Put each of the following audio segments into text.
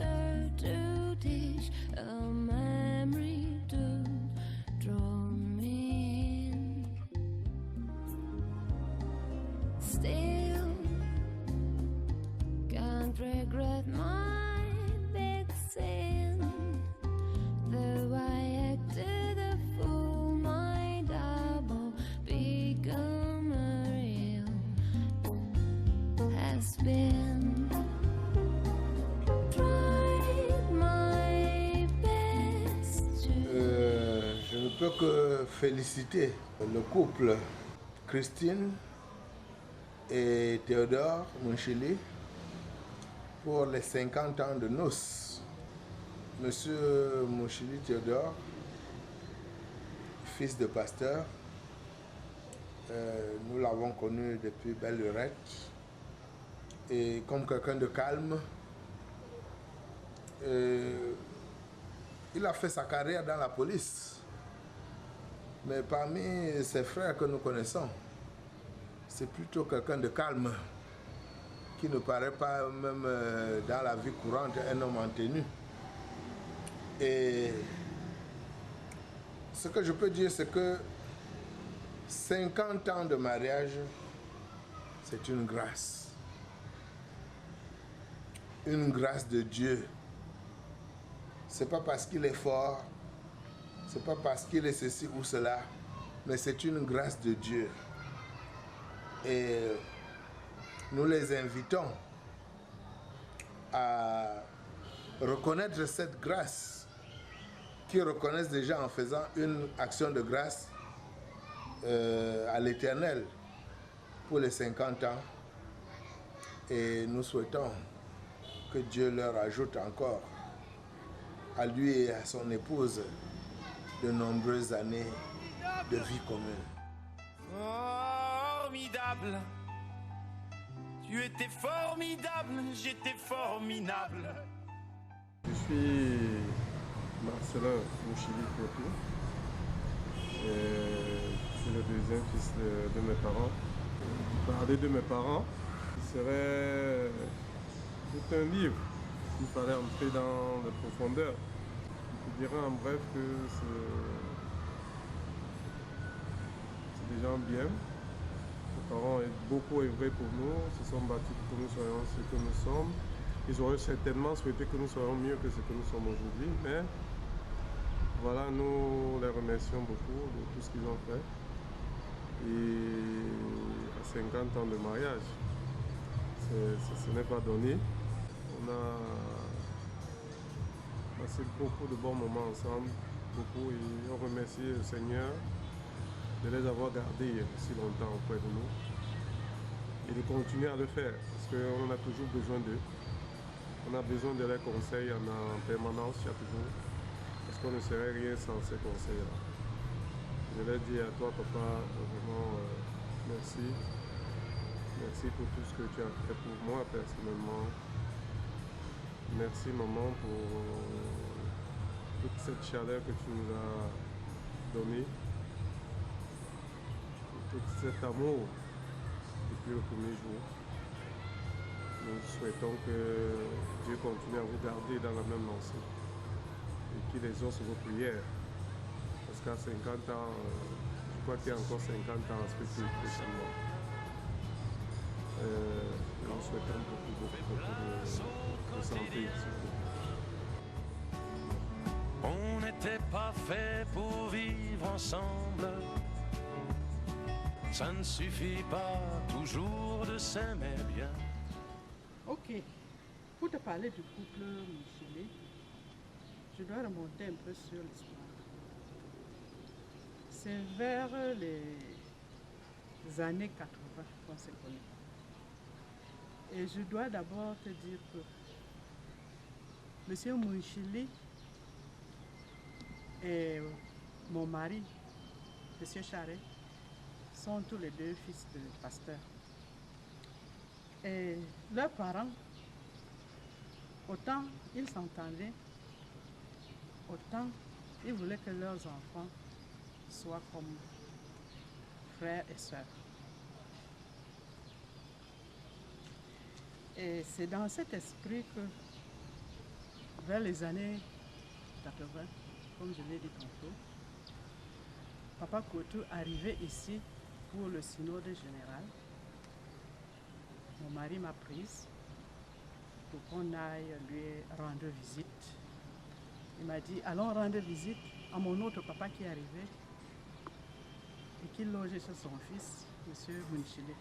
laughter to teach, a memory to draw me in. Still can't regret my big sin, though I acted a fool, my double become a real has been. Tried my best to Je ne peux que féliciter le couple Christine et Théodore Munchili pour les 50 ans de noces. Monsieur Munchili Théodore, fils de pasteur, nous l'avons connu depuis belle lurette, et comme quelqu'un de calme, il a fait sa carrière dans la police. Mais parmi ses frères que nous connaissons, c'est plutôt quelqu'un de calme, qui ne paraît pas même dans la vie courante un homme en tenue. Et ce que je peux dire, c'est que 50 ans de mariage, c'est une grâce. Une grâce de Dieu. C'est pas parce qu'il est fort, c'est pas parce qu'il est ceci ou cela, mais c'est une grâce de Dieu. Et nous les invitons à reconnaître cette grâce, qu'ils reconnaissent déjà en faisant une action de grâce à l'Éternel pour les 50 ans. Et nous souhaitons que Dieu leur ajoute encore, à lui et à son épouse, de nombreuses années de vie commune. Formidable, tu étais formidable, j'étais formidable. Je suis Marcelin Munchili-Poitou. Je suis le deuxième fils de mes parents. Parler de mes parents, ce serait tout un livre. Il fallait entrer dans la profondeur. Je dirais en bref que c'est des gens bien. Mes parents ont beaucoup œuvré pour nous, se sont battus pour que nous soyons ce que nous sommes. Ils auraient certainement souhaité que nous soyons mieux que ce que nous sommes aujourd'hui, mais voilà, nous les remercions beaucoup de tout ce qu'ils ont fait. Et à 50 ans de mariage, ce n'est pas donné. On a passé beaucoup de bons moments ensemble, beaucoup, et on remercie le Seigneur de les avoir gardés si longtemps auprès de nous et de continuer à le faire parce qu'on a toujours besoin d'eux. On a besoin de leurs conseils en permanence, il y a toujours, parce qu'on ne serait rien sans ces conseils-là. Je leur dis à toi, papa, vraiment merci. Merci pour tout ce que tu as fait pour moi personnellement. Merci maman pour toute cette chaleur que tu nous as donnée. Pour tout cet amour depuis le premier jour. Nous souhaitons que Dieu continue à vous garder dans la même lancée et qu'il exauce vos prières. Parce qu'à 50 ans, je crois qu'il y a encore 50 ans à respecter prochainement. Nous souhaitons beaucoup de santé. On n'était pas fait pour vivre ensemble. Ça ne suffit pas toujours de s'aimer bien. Ok, pour te parler du couple Munchili, je dois remonter un peu sur l'histoire. C'est vers les années 80 qu'on s'est connus. Et je dois d'abord te dire que M. Munchili et mon mari, M. Charret, sont tous les deux fils de pasteurs. Et leurs parents, autant ils s'entendaient, autant ils voulaient que leurs enfants soient comme frères et sœurs. Et c'est dans cet esprit que vers les années 80, comme je l'ai dit tantôt, Papa Koto arrivait ici pour le synode général. Mon mari m'a prise pour qu'on aille lui rendre visite. Il m'a dit, allons rendre visite à mon autre papa qui est arrivé et qui logeait chez son fils, M. Munchile.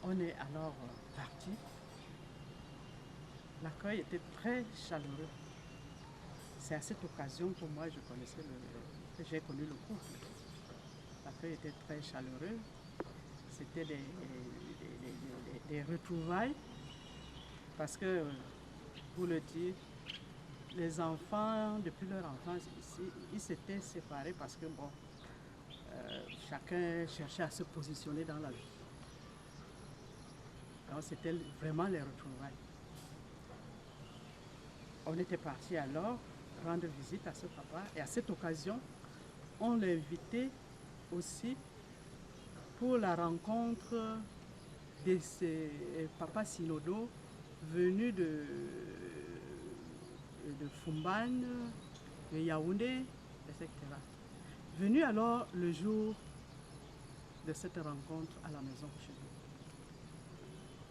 On est alors partis. L'accueil était très chaleureux. C'est à cette occasion que moi que j'ai connu le couple. L'accueil était très chaleureux. C'était des retrouvailles parce que, vous le dites, les enfants, depuis leur enfance ici, ils s'étaient séparés parce que chacun cherchait à se positionner dans la vie. Donc c'était vraiment les retrouvailles. On était partis alors rendre visite à ce papa et à cette occasion, on l'a invité aussi pour la rencontre de ces papas synodaux venus de Fumbane, de Yaoundé, etc. Venus alors le jour de cette rencontre à la maison chez nous.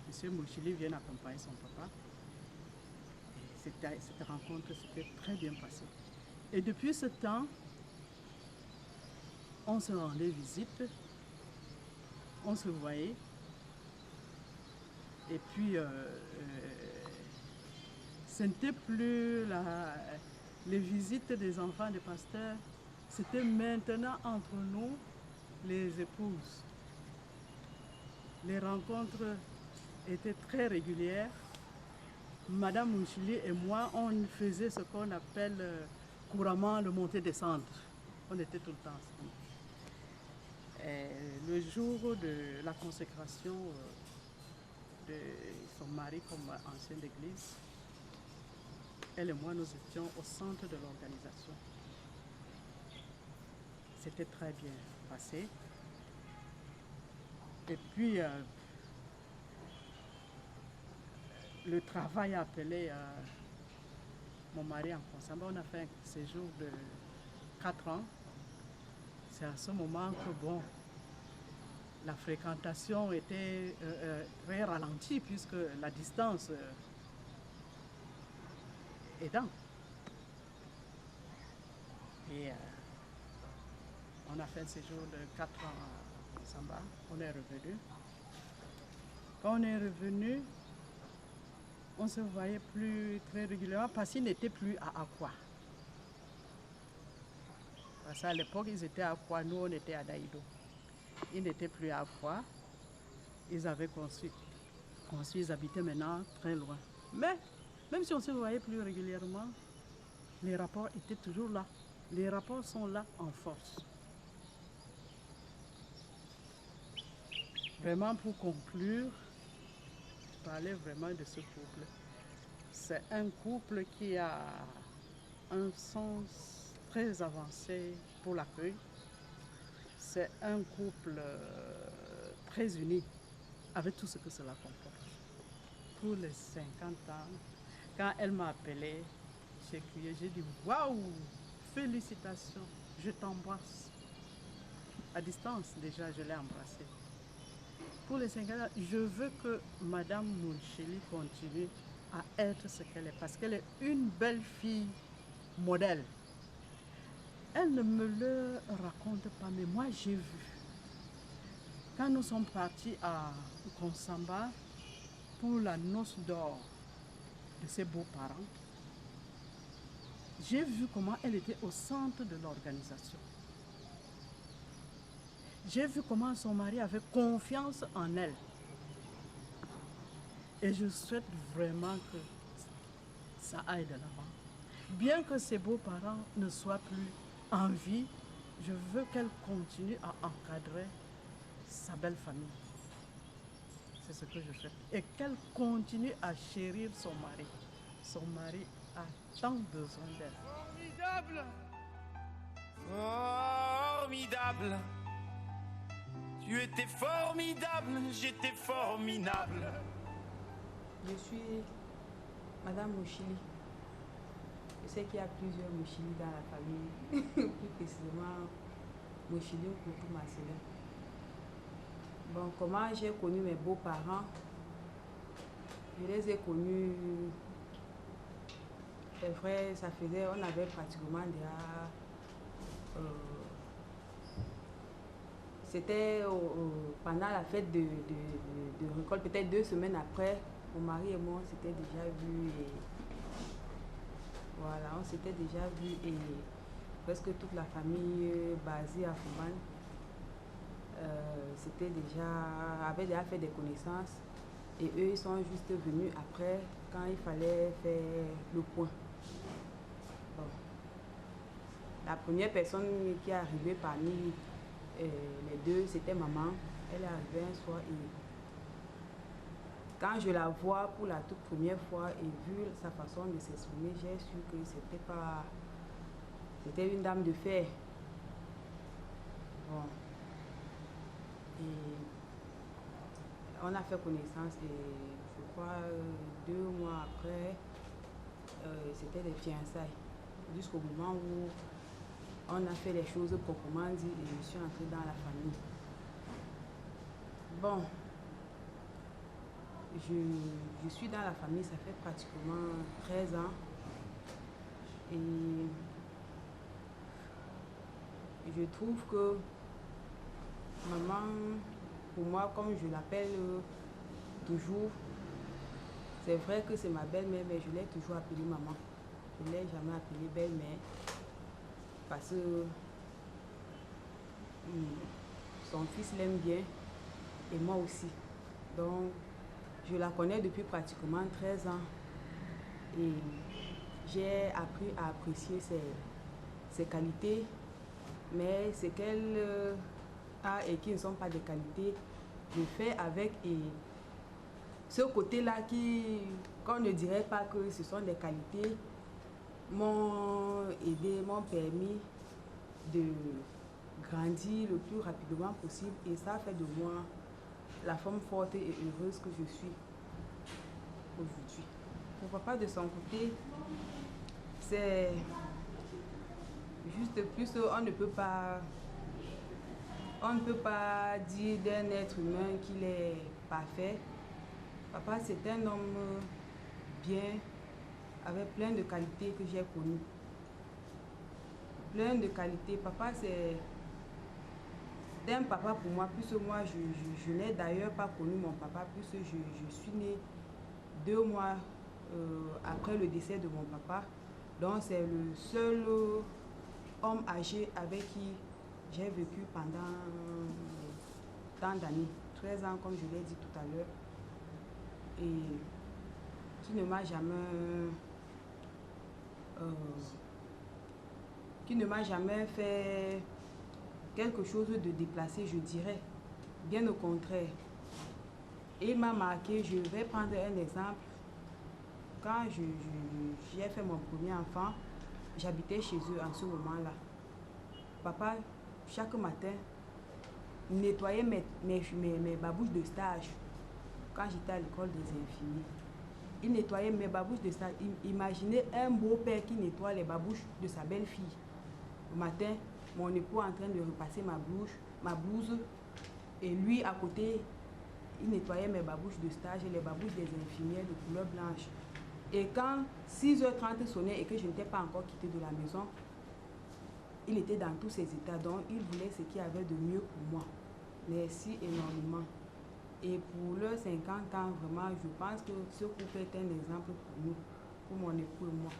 Monsieur Mouchili vient accompagner son papa. Et cette rencontre s'était très bien passée. Et depuis ce temps, on se rendait visite, on se voyait. Et puis, ce n'était plus les visites des enfants des pasteurs, c'était maintenant entre nous, les épouses. Les rencontres étaient très régulières. Madame Mouchili et moi, on faisait ce qu'on appelle couramment le monter-descendre. On était tout le temps ensemble. Et le jour de la consécration de son mari comme ancien d'église, elle et moi, nous étions au centre de l'organisation. C'était très bien passé. Et puis, le travail a appelé mon mari en Consamba. On a fait un séjour de 4 ans. C'est à ce moment que, la fréquentation était très ralentie puisque la distance aidant. Et on a fait un séjour de 4 ans à Consamba. On est revenu. Quand on est revenu, on ne se voyait plus très régulièrement parce qu'ils n'étaient plus à Akwa. Parce qu'à l'époque, ils étaient à Akwa, nous on était à Daïdo. Ils n'étaient plus à Akwa. Ils avaient construit, ils habitaient maintenant très loin. Mais même si on se voyait plus régulièrement, les rapports étaient toujours là. Les rapports sont là en force. Vraiment pour conclure, parler vraiment de ce couple. C'est un couple qui a un sens très avancé pour l'accueil. C'est un couple très uni avec tout ce que cela comporte. Pour les 50 ans, quand elle m'a appelé, j'ai crié, j'ai dit waouh, félicitations, je t'embrasse. À distance déjà, je l'ai embrassée. Pour les 50 ans, je veux que Madame Munchili continue à être ce qu'elle est, parce qu'elle est une belle fille modèle. Elle ne me le raconte pas, mais moi j'ai vu. Quand nous sommes partis à Consamba pour la noce d'or de ses beaux-parents, j'ai vu comment elle était au centre de l'organisation. J'ai vu comment son mari avait confiance en elle. Et je souhaite vraiment que ça aille de l'avant. Bien que ses beaux-parents ne soient plus en vie, je veux qu'elle continue à encadrer sa belle famille. C'est ce que je souhaite. Et qu'elle continue à chérir son mari. Son mari a tant besoin d'elle. Formidable! Formidable! Tu étais formidable, j'étais formidable. Je suis Madame Mochili. Je sais qu'il y a plusieurs Mochili dans la famille, plus précisément Mochili Koutou Marcelin. Bon, comment j'ai connu mes beaux-parents? Je les ai connus, c'est vrai, ça faisait, on avait pratiquement déjà, c'était pendant la fête de récolte, peut-être 2 semaines après, mon mari et moi, on s'était déjà vus et voilà, on s'était déjà vus et presque toute la famille basée à Fouman avait déjà fait des connaissances et eux ils sont juste venus après quand il fallait faire le point. Bon. La première personne qui est arrivée parmi les deux, c'était maman. Elle est arrivée un soir et quand je la vois pour la toute première fois et vu sa façon de s'exprimer, j'ai su que c'était une dame de fer. Bon. Et on a fait connaissance et je crois 2 mois après, c'était des fiançailles. Jusqu'au moment où on a fait les choses proprement dit et je suis entrée dans la famille. Bon, je suis dans la famille, ça fait pratiquement 13 ans. Et je trouve que maman, pour moi, comme je l'appelle toujours, c'est vrai que c'est ma belle-mère, mais je l'ai toujours appelée maman. Je ne l'ai jamais appelée belle-mère parce que son fils l'aime bien et moi aussi. Donc, je la connais depuis pratiquement 13 ans et j'ai appris à apprécier ses qualités, mais ce qu'elle a et qui ne sont pas des qualités, je fais avec et ce côté-là qu'on ne dirait pas que ce sont des qualités, m'ont aidé, m'ont permis de grandir le plus rapidement possible et ça fait de moi la femme forte et heureuse que je suis aujourd'hui. Mon papa de son côté, c'est juste plus, on ne peut pas dire d'un être humain qu'il est parfait. Papa, c'est un homme bien, avec plein de qualités que j'ai connues. Plein de qualités. Papa, c'est un papa pour moi, puisque moi, je n'ai d'ailleurs pas connu mon papa, puisque je suis née 2 mois après le décès de mon papa. Donc, c'est le seul homme âgé avec qui j'ai vécu pendant tant d'années, 13 ans, comme je l'ai dit tout à l'heure, et qui ne m'a jamais fait quelque chose de déplacé, je dirais. Bien au contraire. Il m'a marqué, je vais prendre un exemple. Quand j'ai fait mon premier enfant, j'habitais chez eux en ce moment-là. Papa, chaque matin, nettoyait mes babouches de stage quand j'étais à l'école des infirmiers. Il nettoyait mes babouches de stage. Imaginez un beau-père qui nettoie les babouches de sa belle-fille. Le matin, mon époux en train de repasser ma blouse, et lui à côté, il nettoyait mes babouches de stage et les babouches des infirmières de couleur blanche. Et quand 6h30 sonnait et que je n'étais pas encore quittée de la maison, il était dans tous ses états, donc il voulait ce qu'il y avait de mieux pour moi. Merci énormément. Et pour leurs 50 ans, vraiment, je pense que ce couple est un exemple pour nous, pour mon époux et moi.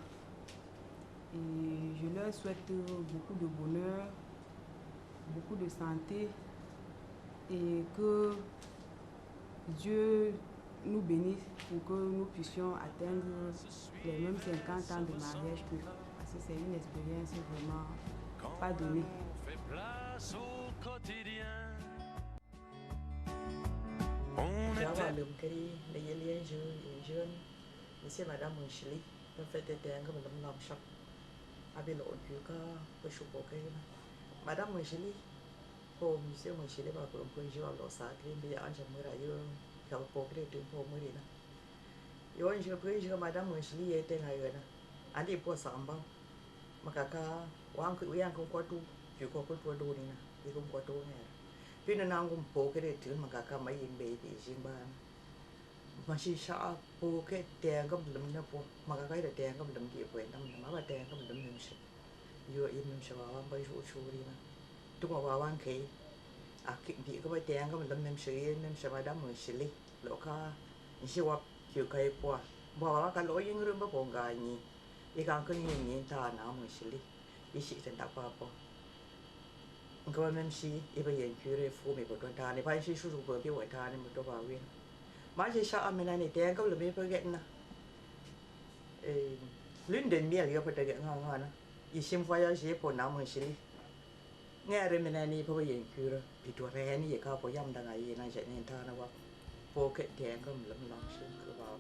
Et je leur souhaite beaucoup de bonheur, beaucoup de santé et que Dieu nous bénisse pour que nous puissions atteindre les mêmes 50 ans de mariage que, parce que c'est une expérience vraiment pas donnée. On fait place au quotidien. On Java était lum kari le yelie jeune monsieur madame Mochili peut fait des dingues comme l'homme shop avec le audio que je peux madame Mochili pour monsieur Mochili va pour jouer à l'osacré mais en jamais rayon car pour créer une pour mourir yo in shiga pui shiga madam mun shili ye te ngai na andi po sambang makaka wang ku yang ko tu ju ko tu do ni na i ko tu ne pi na nang kum po ke de tu makaka mai in be bi jing ba ma shi sha po ke te ngam lum na po makaka de te ngam lum ki po nam ma ba te ngam lum nim shi yo in nim sha wa ba ju chu ri na tu ma wa wang ke a ki bi ko ba te ngam lum nim shi nim sha madam mun shili lo ka in shi wa chiều cây qua bỏ cả lối những người mà còn gài nhỉ đi càng cái nhìn ta nào mới xử lý ý sĩ trên tập qua po cái mình sĩ ý bây giờ chưa được phụ mình còn ta này phải sĩ sử dụng bữa biểu ngoại ta này một đôi bảo viên mà chỉ sao mình này tiền có là mình phải get na lính đến miệng liệu phải get ngon ngon ý xem phải là sĩ po nào mới xử lý nghe rồi mình này phải bây giờ chưa rồi bị tuổi hè này cao po yam đang ngày này chạy nên ta nó po cái tiền có mình lắm lắm sự cứ vào